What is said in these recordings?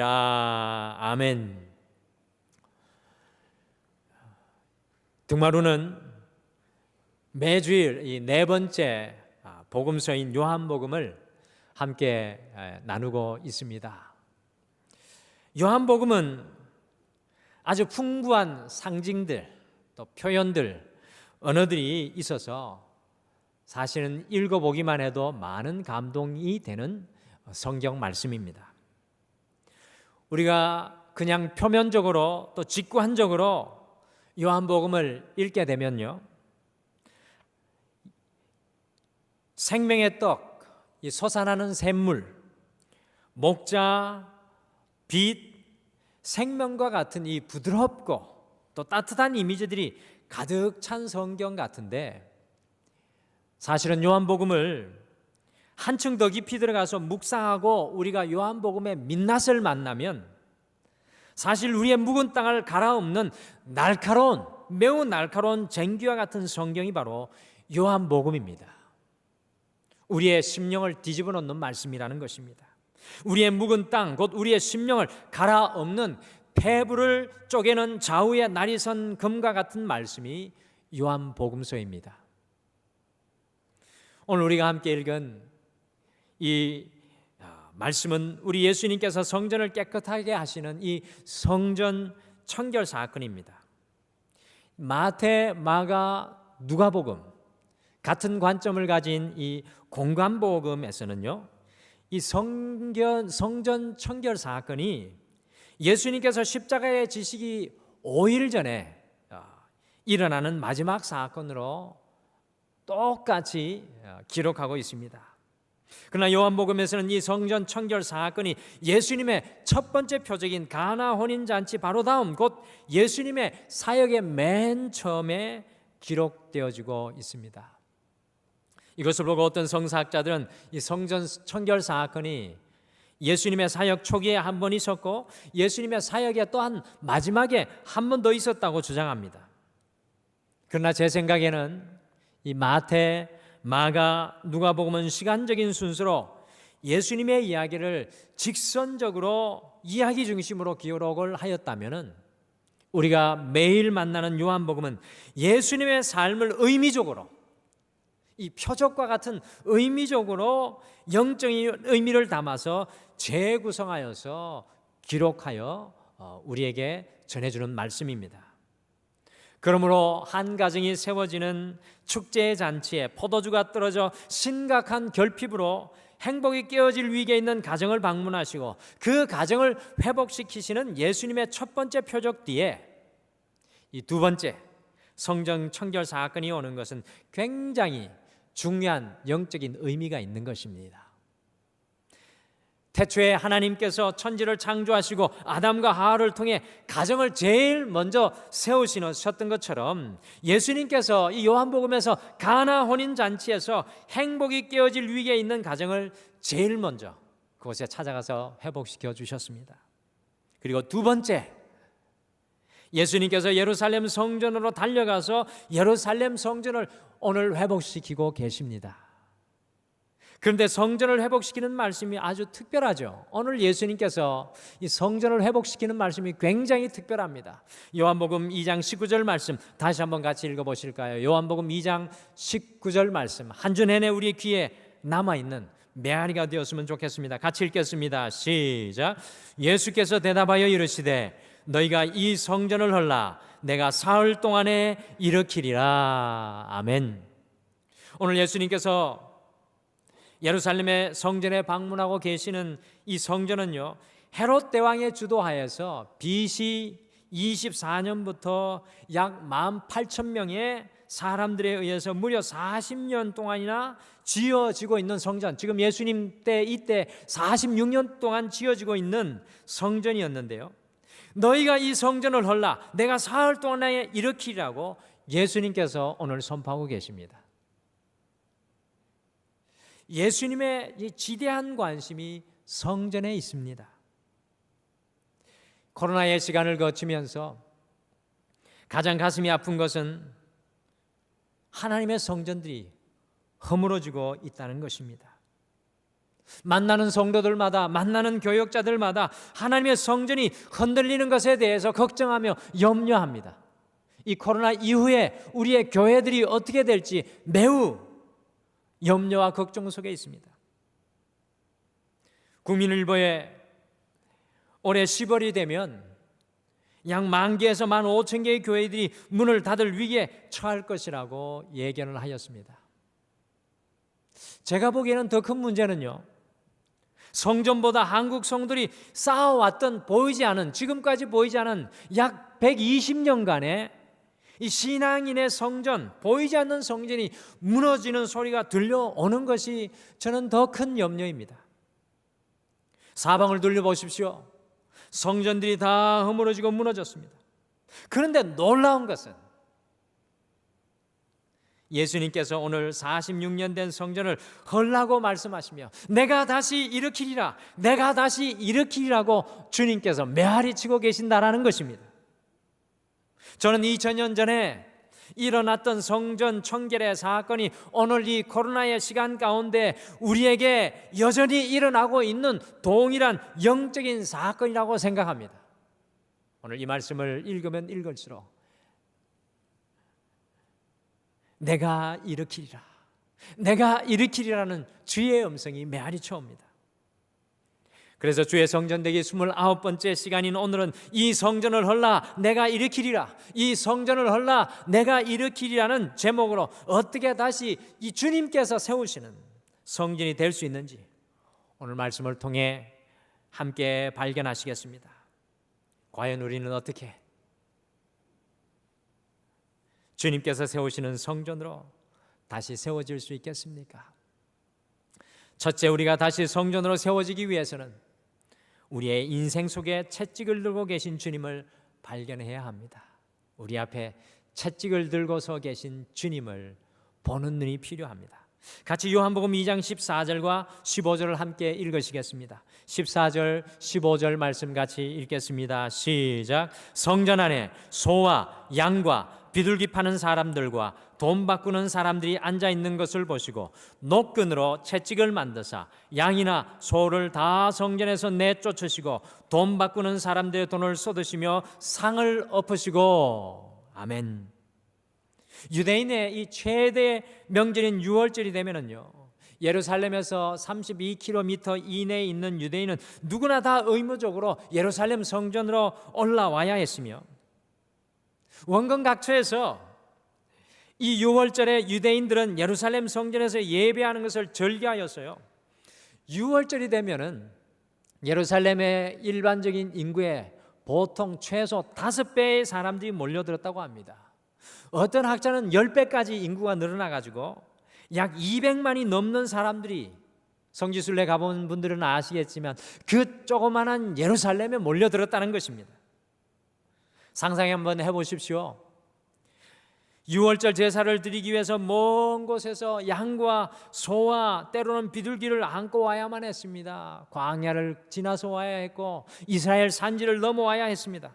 아멘. 등마루는 매주일 이 네 번째 복음서인 요한복음을 함께 나누고 있습니다. 요한복음은 아주 풍부한 상징들, 또 표현들, 언어들이 있어서 사실은 읽어보기만 해도 많은 감동이 되는 성경 말씀입니다. 우리가 그냥 표면적으로 또 직관적으로 요한복음을 읽게 되면요, 생명의 떡, 이 솟아나는 샘물, 목자, 빛, 생명과 같은 이 부드럽고 또 따뜻한 이미지들이 가득 찬 성경 같은데, 사실은 요한복음을 한층 더 깊이 들어가서 묵상하고 우리가 요한복음의 민낯을 만나면 사실 우리의 묵은 땅을 갈아엎는 날카로운, 매우 날카로운 쟁기와 같은 성경이 바로 요한복음입니다. 우리의 심령을 뒤집어 놓는 말씀이라는 것입니다. 우리의 묵은 땅, 곧 우리의 심령을 갈아엎는 폐부를 쪼개는 좌우의 날이 선 금과 같은 말씀이 요한복음서입니다. 오늘 우리가 함께 읽은 이 말씀은 우리 예수님께서 성전을 깨끗하게 하시는 이 성전 청결 사건입니다. 마태, 마가, 누가복음 같은 관점을 가진 이 공관복음에서는요, 이 성전 청결 사건이 예수님께서 십자가에 지시기 5일 전에 일어나는 마지막 사건으로 똑같이 기록하고 있습니다. 그러나 요한복음에서는 이 성전 청결 사건이 예수님의 첫 번째 표적인 가나 혼인잔치 바로 다음 곧 예수님의 사역의 맨 처음에 기록되어지고 있습니다. 이것을 보고 어떤 성사학자들은 이 성전 청결 사건이 예수님의 사역 초기에 한 번 있었고 예수님의 사역에 또한 마지막에 한 번 더 있었다고 주장합니다. 그러나 제 생각에는 이 마태, 마가, 누가복음은 시간적인 순서로 예수님의 이야기를 직선적으로 이야기 중심으로 기록을 하였다면 우리가 매일 만나는 요한복음은 예수님의 삶을 의미적으로, 이 표적과 같은 의미적으로 영적인 의미를 담아서 재구성하여서 기록하여 우리에게 전해주는 말씀입니다. 그러므로 한 가정이 세워지는 축제의 잔치에 포도주가 떨어져 심각한 결핍으로 행복이 깨어질 위기에 있는 가정을 방문하시고 그 가정을 회복시키시는 예수님의 첫 번째 표적 뒤에 이 두 번째 성전 청결 사건이 오는 것은 굉장히 중요한 영적인 의미가 있는 것입니다. 태초에 하나님께서 천지를 창조하시고 아담과 하와를 통해 가정을 제일 먼저 세우셨던 것처럼 예수님께서 이 요한복음에서 가나 혼인잔치에서 행복이 깨어질 위기에 있는 가정을 제일 먼저 그곳에 찾아가서 회복시켜 주셨습니다. 그리고 두 번째, 예수님께서 예루살렘 성전으로 달려가서 예루살렘 성전을 오늘 회복시키고 계십니다. 그런데 성전을 회복시키는 말씀이 아주 특별하죠. 오늘 예수님께서 이 성전을 회복시키는 말씀이 굉장히 특별합니다. 요한복음 2장 19절 말씀 다시 한번 같이 읽어보실까요? 요한복음 2장 19절 말씀 한 주 내내 우리 귀에 남아있는 메아리가 되었으면 좋겠습니다. 같이 읽겠습니다. 시작. 예수께서 대답하여 이르시되 너희가 이 성전을 헐라 내가 사흘 동안에 일으키리라. 아멘. 오늘 예수님께서 예루살렘의 성전에 방문하고 계시는 이 성전은요, 헤롯 대왕의 주도하에서 BC 24년부터 약 18,000명의 사람들에 의해서 무려 40년 동안이나 지어지고 있는 성전, 지금 예수님 때 이때 46년 동안 지어지고 있는 성전이었는데요, 너희가 이 성전을 헐라 내가 사흘 동안에 일으키라고 예수님께서 오늘 선포하고 계십니다. 예수님의 이 지대한 관심이 성전에 있습니다. 코로나의 시간을 거치면서 가장 가슴이 아픈 것은 하나님의 성전들이 허물어지고 있다는 것입니다. 만나는 성도들마다, 만나는 교역자들마다 하나님의 성전이 흔들리는 것에 대해서 걱정하며 염려합니다. 이 코로나 이후에 우리의 교회들이 어떻게 될지 매우 염려와 걱정 속에 있습니다. 국민일보에 올해 10월이 되면 약 10,000개에서 15,000개의 교회들이 문을 닫을 위기에 처할 것이라고 예견을 하였습니다. 제가 보기에는 더 큰 문제는요, 성전보다 한국 성도들이 쌓아왔던 보이지 않은, 지금까지 보이지 않은 약 120년간의 이 신앙인의 성전, 보이지 않는 성전이 무너지는 소리가 들려오는 것이 저는 더 큰 염려입니다. 사방을 둘러보십시오. 성전들이 다 허물어지고 무너졌습니다. 그런데 놀라운 것은 예수님께서 오늘 46년 된 성전을 헐라고 말씀하시며 내가 다시 일으키리라, 내가 다시 일으키리라고 주님께서 메아리 치고 계신다라는 것입니다. 저는 2000년 전에 일어났던 성전 청결의 사건이 오늘 이 코로나의 시간 가운데 우리에게 여전히 일어나고 있는 동일한 영적인 사건이라고 생각합니다. 오늘 이 말씀을 읽으면 읽을수록 내가 일으키리라, 내가 일으키리라는 주의 음성이 메아리 쳐옵니다. 그래서 주의 성전되기 29번째 시간인 오늘은 이 성전을 헐라 내가 일으키리라, 이 성전을 헐라 내가 일으키리라는 제목으로 어떻게 다시 이 주님께서 세우시는 성전이 될 수 있는지 오늘 말씀을 통해 함께 발견하시겠습니다. 과연 우리는 어떻게 주님께서 세우시는 성전으로 다시 세워질 수 있겠습니까? 첫째, 우리가 다시 성전으로 세워지기 위해서는 우리의 인생 속에 채찍을 들고 계신 주님을 발견해야 합니다. 우리 앞에 채찍을 들고 서 계신 주님을 보는 눈이 필요합니다. 같이 요한복음 2장 14절과 15절을 함께 읽으시겠습니다. 14절, 15절 말씀 같이 읽겠습니다. 시작. 성전 안에 소와 양과 비둘기 파는 사람들과 돈 바꾸는 사람들이 앉아 있는 것을 보시고 노끈으로 채찍을 만드사 양이나 소를 다 성전에서 내쫓으시고 돈 바꾸는 사람들의 돈을 쏟으시며 상을 엎으시고. 아멘. 유대인의 이 최대 명절인 유월절이 되면은요, 예루살렘에서 32km 이내에 있는 유대인은 누구나 다 의무적으로 예루살렘 성전으로 올라와야 했으며 원근 각처에서 이 유월절에 유대인들은 예루살렘 성전에서 예배하는 것을 절개하였어요. 유월절이 되면은 예루살렘의 일반적인 인구의 보통 최소 5배의 사람들이 몰려들었다고 합니다. 어떤 학자는 10배까지 인구가 늘어나가지고 약 200만이 넘는 사람들이, 성지순례 가본 분들은 아시겠지만 그 조그만한 예루살렘에 몰려들었다는 것입니다. 상상해 한번 해보십시오. 6월절 제사를 드리기 위해서 먼 곳에서 양과 소와 때로는 비둘기를 안고 와야만 했습니다. 광야를 지나서 와야 했고 이스라엘 산지를 넘어와야 했습니다.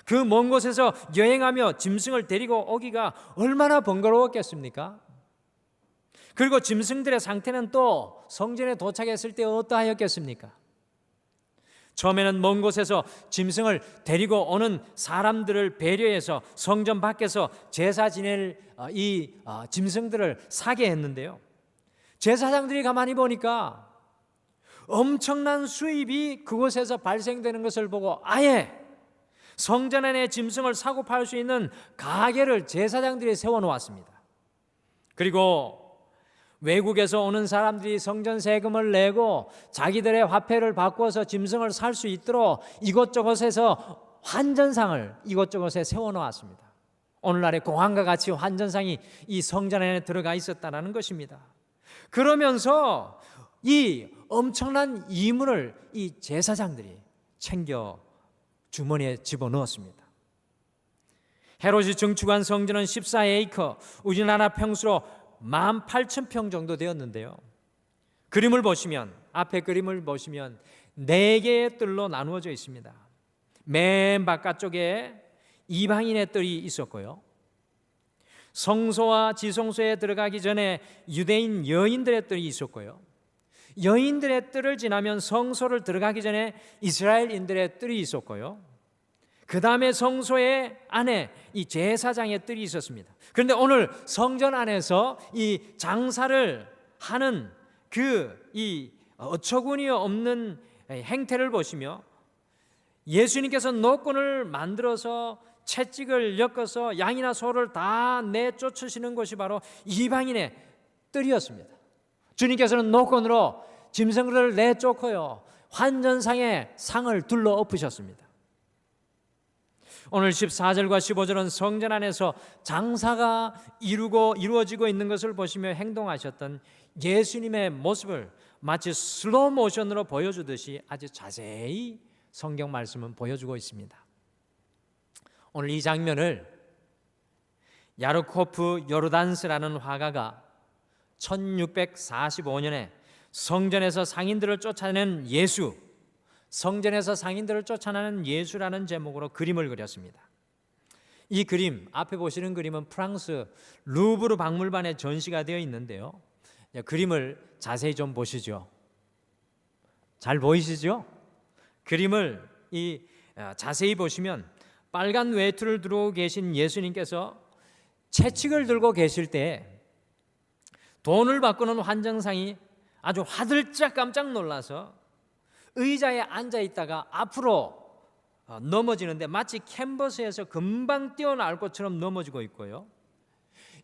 그 먼 곳에서 여행하며 짐승을 데리고 오기가 얼마나 번거로웠겠습니까? 그리고 짐승들의 상태는 또 성전에 도착했을 때 어떠하였겠습니까? 처음에는 먼 곳에서 짐승을 데리고 오는 사람들을 배려해서 성전 밖에서 제사 지낼 이 짐승들을 사게 했는데요, 제사장들이 가만히 보니까 엄청난 수입이 그곳에서 발생되는 것을 보고 아예 성전 안에 짐승을 사고 팔 수 있는 가게를 제사장들이 세워놓았습니다. 그리고 외국에서 오는 사람들이 성전 세금을 내고 자기들의 화폐를 바꿔서 짐승을 살 수 있도록 이곳저곳에서 환전상을 이곳저곳에 세워놓았습니다. 오늘날의 공항과 같이 환전상이 이 성전 안에 들어가 있었다는 것입니다. 그러면서 이 엄청난 이물을 이 제사장들이 챙겨 주머니에 집어넣었습니다. 헤롯이 증축한 성전은 14에이커, 우리나라 평수로 18,000평 정도 되었는데요, 그림을 보시면, 앞에 그림을 보시면 4개의 뜰로 나누어져 있습니다. 맨 바깥쪽에 이방인의 뜰이 있었고요, 성소와 지성소에 들어가기 전에 유대인 여인들의 뜰이 있었고요, 여인들의 뜰을 지나면 성소를 들어가기 전에 이스라엘인들의 뜰이 있었고요, 그 다음에 성소의 안에 이 제사장의 뜰이 있었습니다. 그런데 오늘 성전 안에서 이 장사를 하는 이 어처구니 없는 행태를 보시며, 예수님께서 노끈을 만들어서 채찍을 엮어서 양이나 소를 다 내쫓으시는 것이 바로 이방인의 뜰이었습니다. 주님께서는 노끈으로 짐승들을 내쫓고요, 환전상의 상을 둘러 엎으셨습니다. 오늘 14절과 15절은 성전 안에서 장사가 이루어지고 있는 것을 보시며 행동하셨던 예수님의 모습을 마치 슬로우 모션으로 보여주듯이 아주 자세히 성경 말씀은 보여주고 있습니다. 오늘 이 장면을 야르코프 요르단스라는 화가가 1645년에 성전에서 상인들을 쫓아내는 예수, 성전에서 상인들을 쫓아내는 예수라는 제목으로 그림을 그렸습니다. 이 그림, 앞에 보시는 그림은 프랑스 루브르 박물관에 전시가 되어 있는데요, 그림을 자세히 좀 보시죠. 잘 보이시죠? 그림을 자세히 보시면 빨간 외투를 두르고 계신 예수님께서 채찍을 들고 계실 때 돈을 바꾸는 환정상이 아주 화들짝 깜짝 놀라서 의자에 앉아 있다가 앞으로 넘어지는데 마치 캔버스에서 금방 뛰어나올 것처럼 넘어지고 있고요,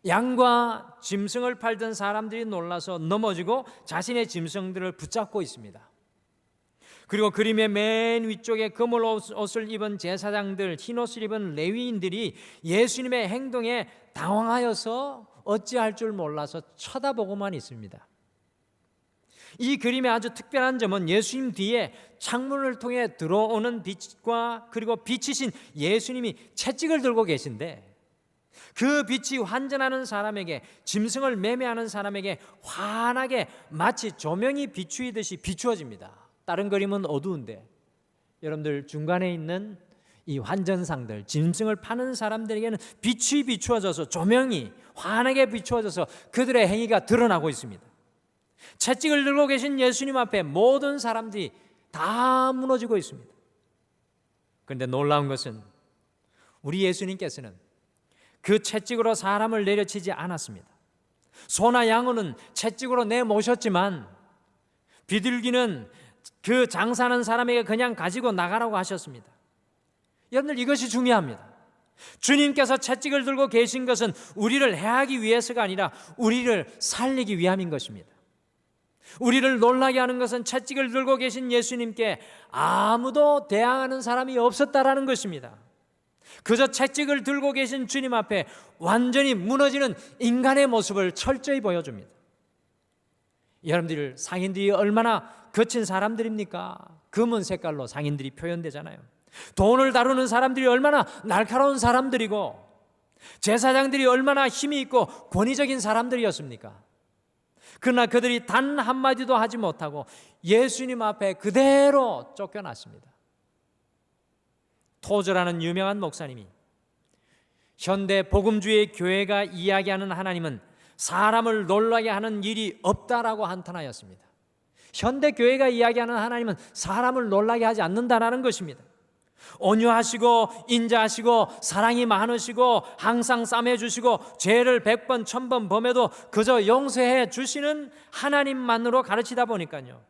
양과 짐승을 팔던 사람들이 놀라서 넘어지고 자신의 짐승들을 붙잡고 있습니다. 그리고 그림의 맨 위쪽에 검은 옷을 입은 제사장들, 흰 옷을 입은 레위인들이 예수님의 행동에 당황하여서 어찌할 줄 몰라서 쳐다보고만 있습니다. 이 그림의 아주 특별한 점은 예수님 뒤에 창문을 통해 들어오는 빛과 그리고 빛이신 예수님이 채찍을 들고 계신데, 그 빛이 환전하는 사람에게, 짐승을 매매하는 사람에게 환하게 마치 조명이 비추이듯이 비추어집니다. 다른 그림은 어두운데 여러분들 중간에 있는 이 환전상들, 짐승을 파는 사람들에게는 빛이 비추어져서, 조명이 환하게 비추어져서 그들의 행위가 드러나고 있습니다. 채찍을 들고 계신 예수님 앞에 모든 사람들이 다 무너지고 있습니다. 그런데 놀라운 것은 우리 예수님께서는 그 채찍으로 사람을 내려치지 않았습니다. 소나 양은 채찍으로 내모셨지만 비둘기는 그 장사하는 사람에게 그냥 가지고 나가라고 하셨습니다. 여러분들, 이것이 중요합니다. 주님께서 채찍을 들고 계신 것은 우리를 해하기 위해서가 아니라 우리를 살리기 위함인 것입니다. 우리를 놀라게 하는 것은 채찍을 들고 계신 예수님께 아무도 대항하는 사람이 없었다라는 것입니다. 그저 채찍을 들고 계신 주님 앞에 완전히 무너지는 인간의 모습을 철저히 보여줍니다. 여러분들, 상인들이 얼마나 거친 사람들입니까? 검은 색깔로 상인들이 표현되잖아요. 돈을 다루는 사람들이 얼마나 날카로운 사람들이고, 제사장들이 얼마나 힘이 있고 권위적인 사람들이었습니까? 그러나 그들이 단 한마디도 하지 못하고 예수님 앞에 그대로 쫓겨났습니다. 토저라는 유명한 목사님이 현대 복음주의 교회가 이야기하는 하나님은 사람을 놀라게 하는 일이 없다라고 한탄하였습니다. 현대 교회가 이야기하는 하나님은 사람을 놀라게 하지 않는다라는 것입니다. 온유하시고 인자하시고 사랑이 많으시고 항상 싸매주시고 죄를 100번 1000번 범해도 그저 용서해 주시는 하나님만으로 가르치다 보니까요,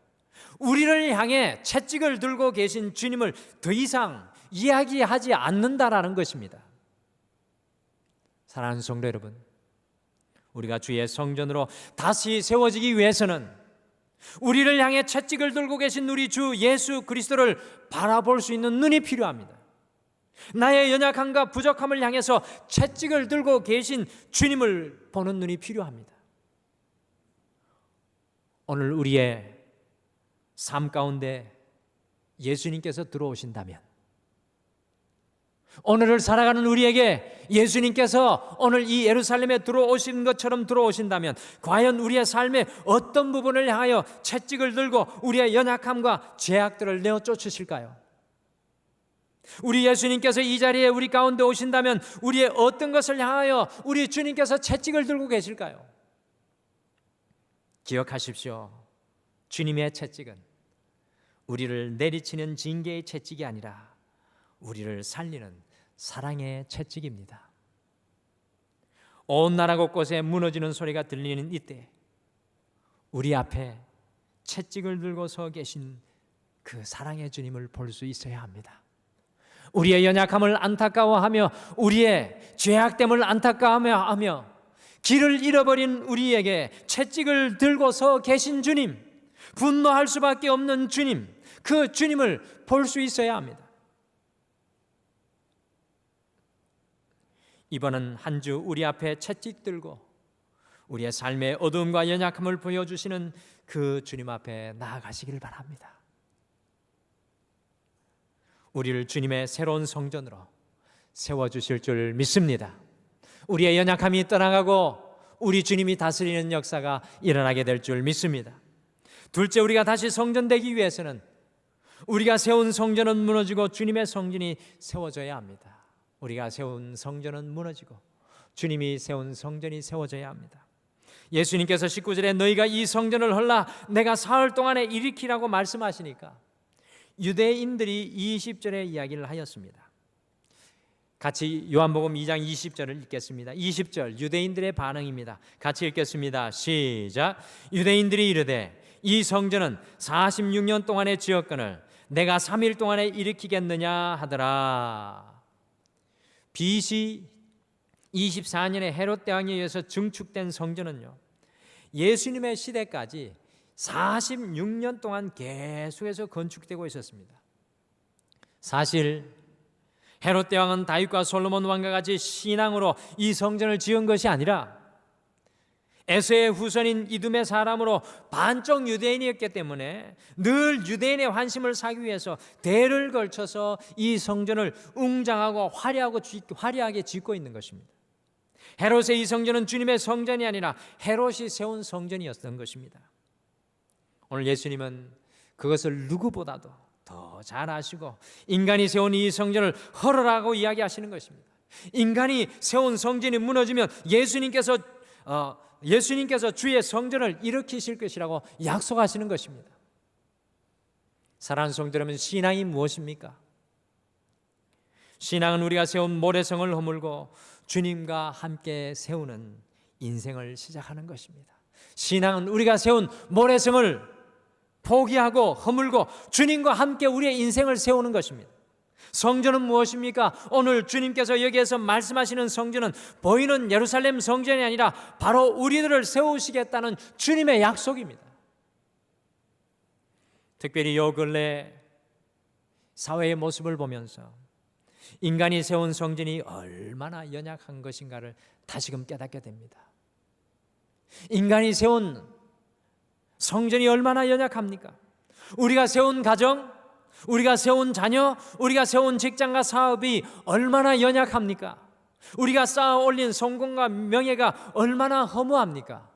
우리를 향해 채찍을 들고 계신 주님을 더 이상 이야기하지 않는다라는 것입니다. 사랑하는 성도 여러분, 우리가 주의 성전으로 다시 세워지기 위해서는 우리를 향해 채찍을 들고 계신 우리 주 예수 그리스도를 바라볼 수 있는 눈이 필요합니다. 나의 연약함과 부족함을 향해서 채찍을 들고 계신 주님을 보는 눈이 필요합니다. 오늘 우리의 삶 가운데 예수님께서 들어오신다면, 오늘을 살아가는 우리에게 예수님께서 오늘 이 예루살렘에 들어오신 것처럼 들어오신다면, 과연 우리의 삶의 어떤 부분을 향하여 채찍을 들고 우리의 연약함과 죄악들을 내어 쫓으실까요? 우리 예수님께서 이 자리에 우리 가운데 오신다면 우리의 어떤 것을 향하여 우리 주님께서 채찍을 들고 계실까요? 기억하십시오. 주님의 채찍은 우리를 내리치는 징계의 채찍이 아니라 우리를 살리는 사랑의 채찍입니다. 온 나라 곳곳에 무너지는 소리가 들리는 이때 우리 앞에 채찍을 들고 서 계신 그 사랑의 주님을 볼 수 있어야 합니다. 우리의 연약함을 안타까워하며 우리의 죄악됨을 안타까워하며 길을 잃어버린 우리에게 채찍을 들고 서 계신 주님, 분노할 수밖에 없는 주님, 그 주님을 볼 수 있어야 합니다. 이번은 한 주 우리 앞에 채찍 들고 우리의 삶의 어두움과 연약함을 보여주시는 그 주님 앞에 나아가시길 바랍니다. 우리를 주님의 새로운 성전으로 세워주실 줄 믿습니다. 우리의 연약함이 떠나가고 우리 주님이 다스리는 역사가 일어나게 될 줄 믿습니다. 둘째, 우리가 다시 성전되기 위해서는 우리가 세운 성전은 무너지고 주님의 성전이 세워져야 합니다. 우리가 세운 성전은 무너지고 주님이 세운 성전이 세워져야 합니다. 예수님께서 19절에 너희가 이 성전을 헐라 내가 사흘 동안에 일으키라고 말씀하시니까 유대인들이 20절에 이야기를 하였습니다. 같이 요한복음 2장 20절을 읽겠습니다. 20절 유대인들의 반응입니다. 같이 읽겠습니다. 시작. 유대인들이 이르되 이 성전은 46년 동안의 지었거늘 내가 3일 동안에 일으키겠느냐 하더라. BC 24년에 헤롯 대왕에 의해서 증축된 성전은요, 예수님의 시대까지 46년 동안 계속해서 건축되고 있었습니다. 사실 헤롯 대왕은 다윗과 솔로몬 왕과 같이 신앙으로 이 성전을 지은 것이 아니라 에서의 후손인 이두메 사람으로 반쪽 유대인이었기 때문에 늘 유대인의 환심을 사기 위해서 대를 걸쳐서 이 성전을 웅장하고 화려하게 짓고 있는 것입니다. 헤롯의 이 성전은 주님의 성전이 아니라 헤롯이 세운 성전이었던 것입니다. 오늘 예수님은 그것을 누구보다도 더 잘 아시고 인간이 세운 이 성전을 헐으라고 이야기하시는 것입니다. 인간이 세운 성전이 무너지면 예수님께서 주의 성전을 일으키실 것이라고 약속하시는 것입니다. 사랑하는 성도 여러분, 신앙이 무엇입니까? 신앙은 우리가 세운 모래성을 허물고 주님과 함께 세우는 인생을 시작하는 것입니다. 신앙은 우리가 세운 모래성을 포기하고 허물고 주님과 함께 우리의 인생을 세우는 것입니다. 성전은 무엇입니까? 오늘 주님께서 여기에서 말씀하시는 성전은 보이는 예루살렘 성전이 아니라 바로 우리들을 세우시겠다는 주님의 약속입니다. 특별히 요 근래 사회의 모습을 보면서 인간이 세운 성전이 얼마나 연약한 것인가를 다시금 깨닫게 됩니다. 인간이 세운 성전이 얼마나 연약합니까? 우리가 세운 가정, 우리가 세운 자녀, 우리가 세운 직장과 사업이 얼마나 연약합니까? 우리가 쌓아 올린 성공과 명예가 얼마나 허무합니까?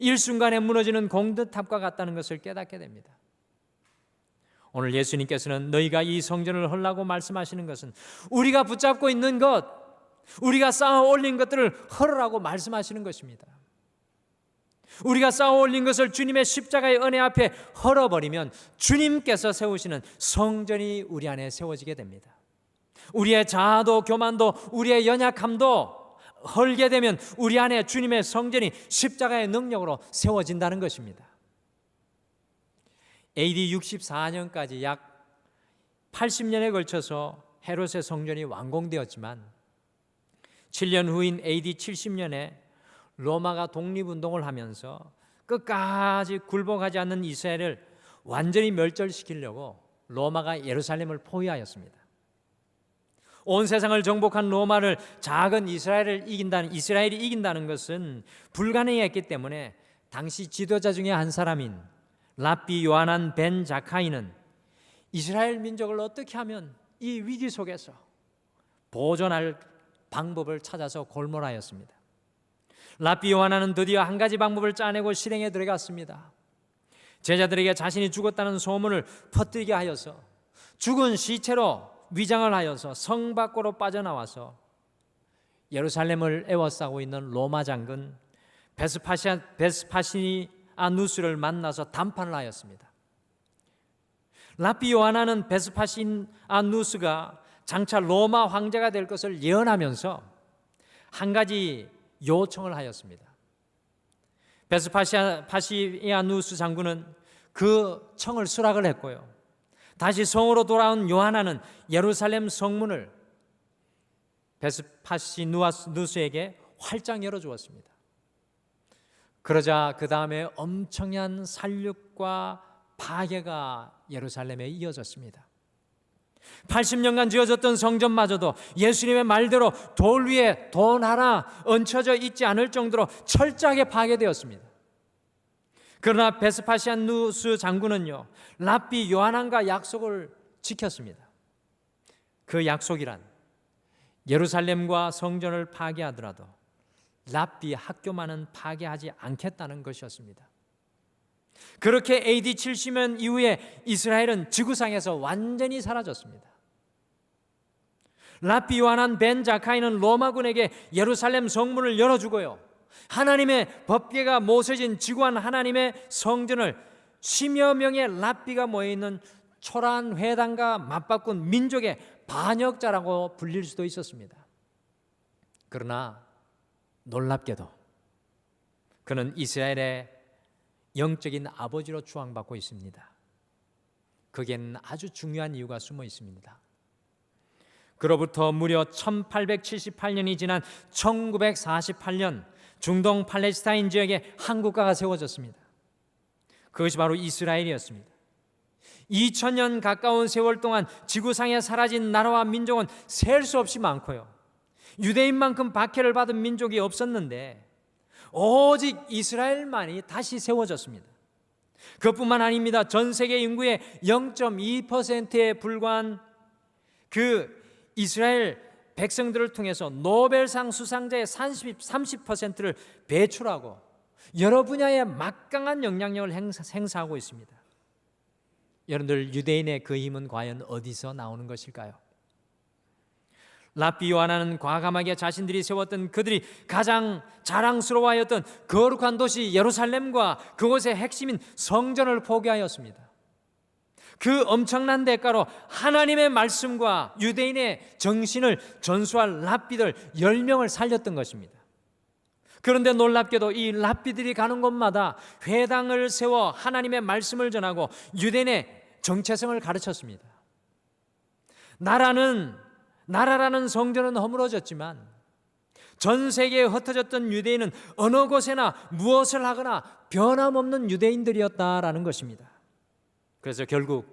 일순간에 무너지는 공드탑과 같다는 것을 깨닫게 됩니다. 오늘 예수님께서는 너희가 이 성전을 헐라고 말씀하시는 것은 우리가 붙잡고 있는 것, 우리가 쌓아 올린 것들을 헐으라고 말씀하시는 것입니다. 우리가 쌓아 올린 것을 주님의 십자가의 은혜 앞에 헐어버리면 주님께서 세우시는 성전이 우리 안에 세워지게 됩니다. 우리의 자아도 교만도 우리의 연약함도 헐게 되면 우리 안에 주님의 성전이 십자가의 능력으로 세워진다는 것입니다. AD 64년까지 약 80년에 걸쳐서 헤롯의 성전이 완공되었지만 7년 후인 AD 70년에 로마가 독립운동을 하면서 끝까지 굴복하지 않는 이스라엘을 완전히 멸절시키려고 로마가 예루살렘을 포위하였습니다. 온 세상을 정복한 로마를 작은 이스라엘이 이긴다는 것은 불가능했기 때문에 당시 지도자 중에 한 사람인 랍비 요하난 벤 자카이는 이스라엘 민족을 어떻게 하면 이 위기 속에서 보존할 방법을 찾아서 골몰하였습니다. 랍비 요하나는 드디어 한 가지 방법을 짜내고 실행에 들어갔습니다. 제자들에게 자신이 죽었다는 소문을 퍼뜨리게 하여서 죽은 시체로 위장을 하여서 성 밖으로 빠져나와서 예루살렘을 에워싸고 있는 로마 장군 베스파시안이 파시아누스를 만나서 담판을 하였습니다. 랍비 요하나는 베스파시아누스가 장차 로마 황제가 될 것을 예언하면서 한 가지 요청을 하였습니다. 베스파시아누스 장군은 그 청을 수락을 했고요. 다시 성으로 돌아온 요하나는 예루살렘 성문을 베스파시아누스에게 활짝 열어주었습니다. 그러자 그 다음에 엄청난 살육과 파괴가 예루살렘에 이어졌습니다. 80년간 지어졌던 성전마저도 예수님의 말대로 돌 위에 돈 하나 얹혀져 있지 않을 정도로 철저하게 파괴되었습니다. 그러나 베스파시아누스 장군은요, 랍비 요하난과 약속을 지켰습니다. 그 약속이란 예루살렘과 성전을 파괴하더라도 랍비 학교만은 파괴하지 않겠다는 것이었습니다. 그렇게 AD 70년 이후에 이스라엘은 지구상에서 완전히 사라졌습니다. 랍비 요하난 벤 자카이는 로마군에게 예루살렘 성문을 열어주고요, 하나님의 법궤가 모서진 지구한 하나님의 성전을 10여 명의 랍비가 모여있는 초라한 회당과 맞바꾼 민족의 반역자라고 불릴 수도 있었습니다. 그러나 놀랍게도 그는 이스라엘의 영적인 아버지로 추앙받고 있습니다. 거기에는 아주 중요한 이유가 숨어 있습니다. 그로부터 무려 1878년이 지난 1948년 중동 팔레스타인 지역에 한 국가가 세워졌습니다. 그것이 바로 이스라엘이었습니다. 2000년 가까운 세월 동안 지구상에 사라진 나라와 민족은 셀 수 없이 많고요, 유대인만큼 박해를 받은 민족이 없었는데 오직 이스라엘만이 다시 세워졌습니다. 그뿐만 아닙니다. 전 세계 인구의 0.2%에 불과한 그 이스라엘 백성들을 통해서 노벨상 수상자의 30%를 배출하고 여러 분야에 막강한 영향력을 행사하고 있습니다. 여러분들, 유대인의 그 힘은 과연 어디서 나오는 것일까요? 랍비 요하나는 과감하게 자신들이 세웠던, 그들이 가장 자랑스러워하였던 거룩한 도시 예루살렘과 그곳의 핵심인 성전을 포기하였습니다. 그 엄청난 대가로 하나님의 말씀과 유대인의 정신을 전수할 랍비들 10명을 살렸던 것입니다. 그런데 놀랍게도 이 랍비들이 가는 곳마다 회당을 세워 하나님의 말씀을 전하고 유대인의 정체성을 가르쳤습니다. 나라라는 성전은 허물어졌지만 전 세계에 흩어졌던 유대인은 어느 곳에나 무엇을 하거나 변함없는 유대인들이었다라는 것입니다. 그래서 결국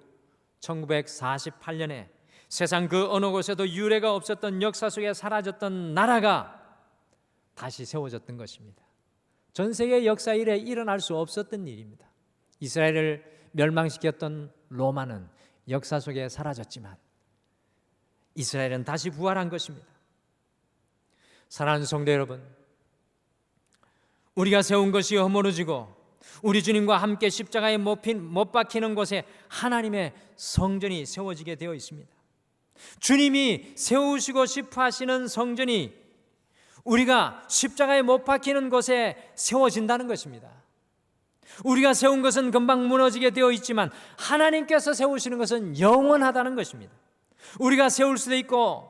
1948년에 세상 그 어느 곳에도 유례가 없었던 역사 속에 사라졌던 나라가 다시 세워졌던 것입니다. 전 세계 역사 이래 일어날 수 없었던 일입니다. 이스라엘을 멸망시켰던 로마는 역사 속에 사라졌지만 이스라엘은 다시 부활한 것입니다. 사랑하는 성도 여러분, 우리가 세운 것이 허물어지고 우리 주님과 함께 십자가에 못 박히는 곳에 하나님의 성전이 세워지게 되어 있습니다. 주님이 세우시고 싶어 하시는 성전이 우리가 십자가에 못 박히는 곳에 세워진다는 것입니다. 우리가 세운 것은 금방 무너지게 되어 있지만 하나님께서 세우시는 것은 영원하다는 것입니다. 우리가 세울 수도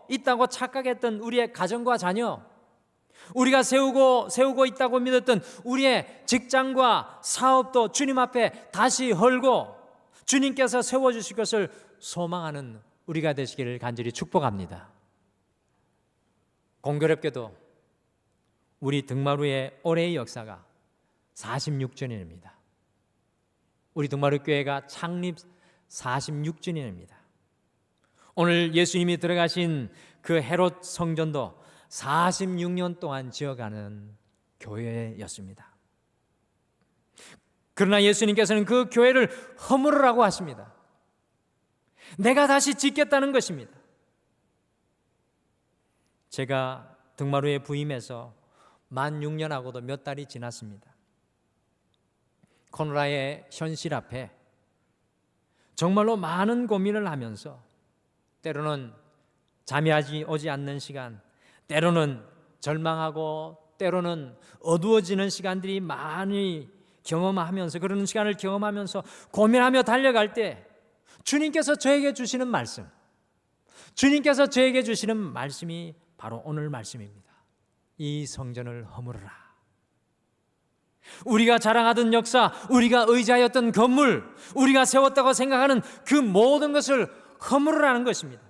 있다고 착각했던 우리의 가정과 자녀, 우리가 세우고 있다고 믿었던 우리의 직장과 사업도 주님 앞에 다시 헐고 주님께서 세워주실 것을 소망하는 우리가 되시기를 간절히 축복합니다. 공교롭게도 우리 등마루의 올해의 역사가 46주년입니다. 우리 등마루 교회가 창립 46주년입니다. 오늘 예수님이 들어가신 그 헤롯 성전도 46년 동안 지어가는 교회였습니다. 그러나 예수님께서는 그 교회를 허물으라고 하십니다. 내가 다시 짓겠다는 것입니다. 제가 등마루에 부임해서 만 6년하고도 몇 달이 지났습니다. 코로나의 현실 앞에 정말로 많은 고민을 하면서 때로는 잠이 오지 않는 시간, 때로는 절망하고 때로는 어두워지는 시간들이 많이 경험하면서, 그런 시간을 경험하면서 고민하며 달려갈 때 주님께서 저에게 주시는 말씀, 주님께서 저에게 주시는 말씀이 바로 오늘 말씀입니다. 이 성전을 허물어라. 우리가 자랑하던 역사, 우리가 의지하였던 건물, 우리가 세웠다고 생각하는 그 모든 것을 허물으라는 것입니다.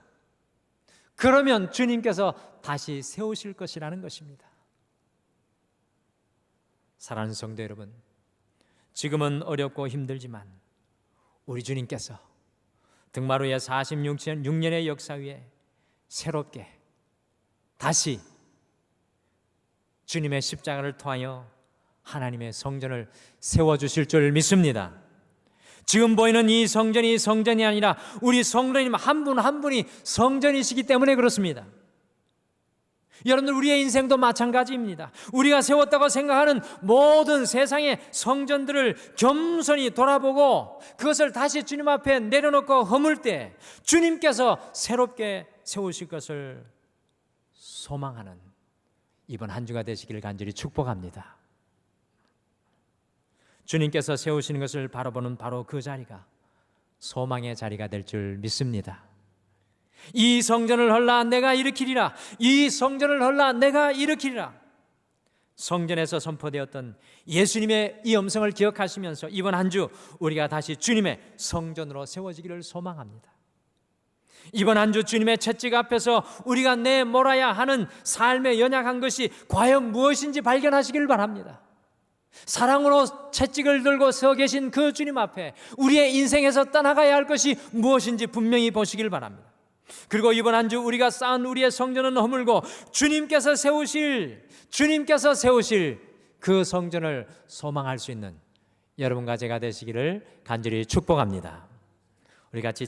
그러면 주님께서 다시 세우실 것이라는 것입니다. 사랑하는 성도 여러분, 지금은 어렵고 힘들지만 우리 주님께서 등말 후에 46년의 역사 위에 새롭게 다시 주님의 십자가를 통하여 하나님의 성전을 세워주실 줄 믿습니다. 지금 보이는 이 성전이 성전이 아니라 우리 성도님 한 분 한 분이 성전이시기 때문에 그렇습니다. 여러분들, 우리의 인생도 마찬가지입니다. 우리가 세웠다고 생각하는 모든 세상의 성전들을 겸손히 돌아보고 그것을 다시 주님 앞에 내려놓고 허물 때 주님께서 새롭게 세우실 것을 소망하는 이번 한 주가 되시기를 간절히 축복합니다. 주님께서 세우시는 것을 바라보는 바로 그 자리가 소망의 자리가 될 줄 믿습니다. 이 성전을 헐라 내가 일으키리라, 이 성전을 헐라 내가 일으키리라. 성전에서 선포되었던 예수님의 이 음성을 기억하시면서 이번 한 주 우리가 다시 주님의 성전으로 세워지기를 소망합니다. 이번 한 주 주님의 채찍 앞에서 우리가 내몰아야 하는 삶의 연약한 것이 과연 무엇인지 발견하시길 바랍니다. 사랑으로 채찍을 들고 서 계신 그 주님 앞에 우리의 인생에서 떠나가야 할 것이 무엇인지 분명히 보시길 바랍니다. 그리고 이번 한 주 우리가 쌓은 우리의 성전은 허물고 주님께서 세우실 그 성전을 소망할 수 있는 여러분과 제가 되시기를 간절히 축복합니다. 우리 같이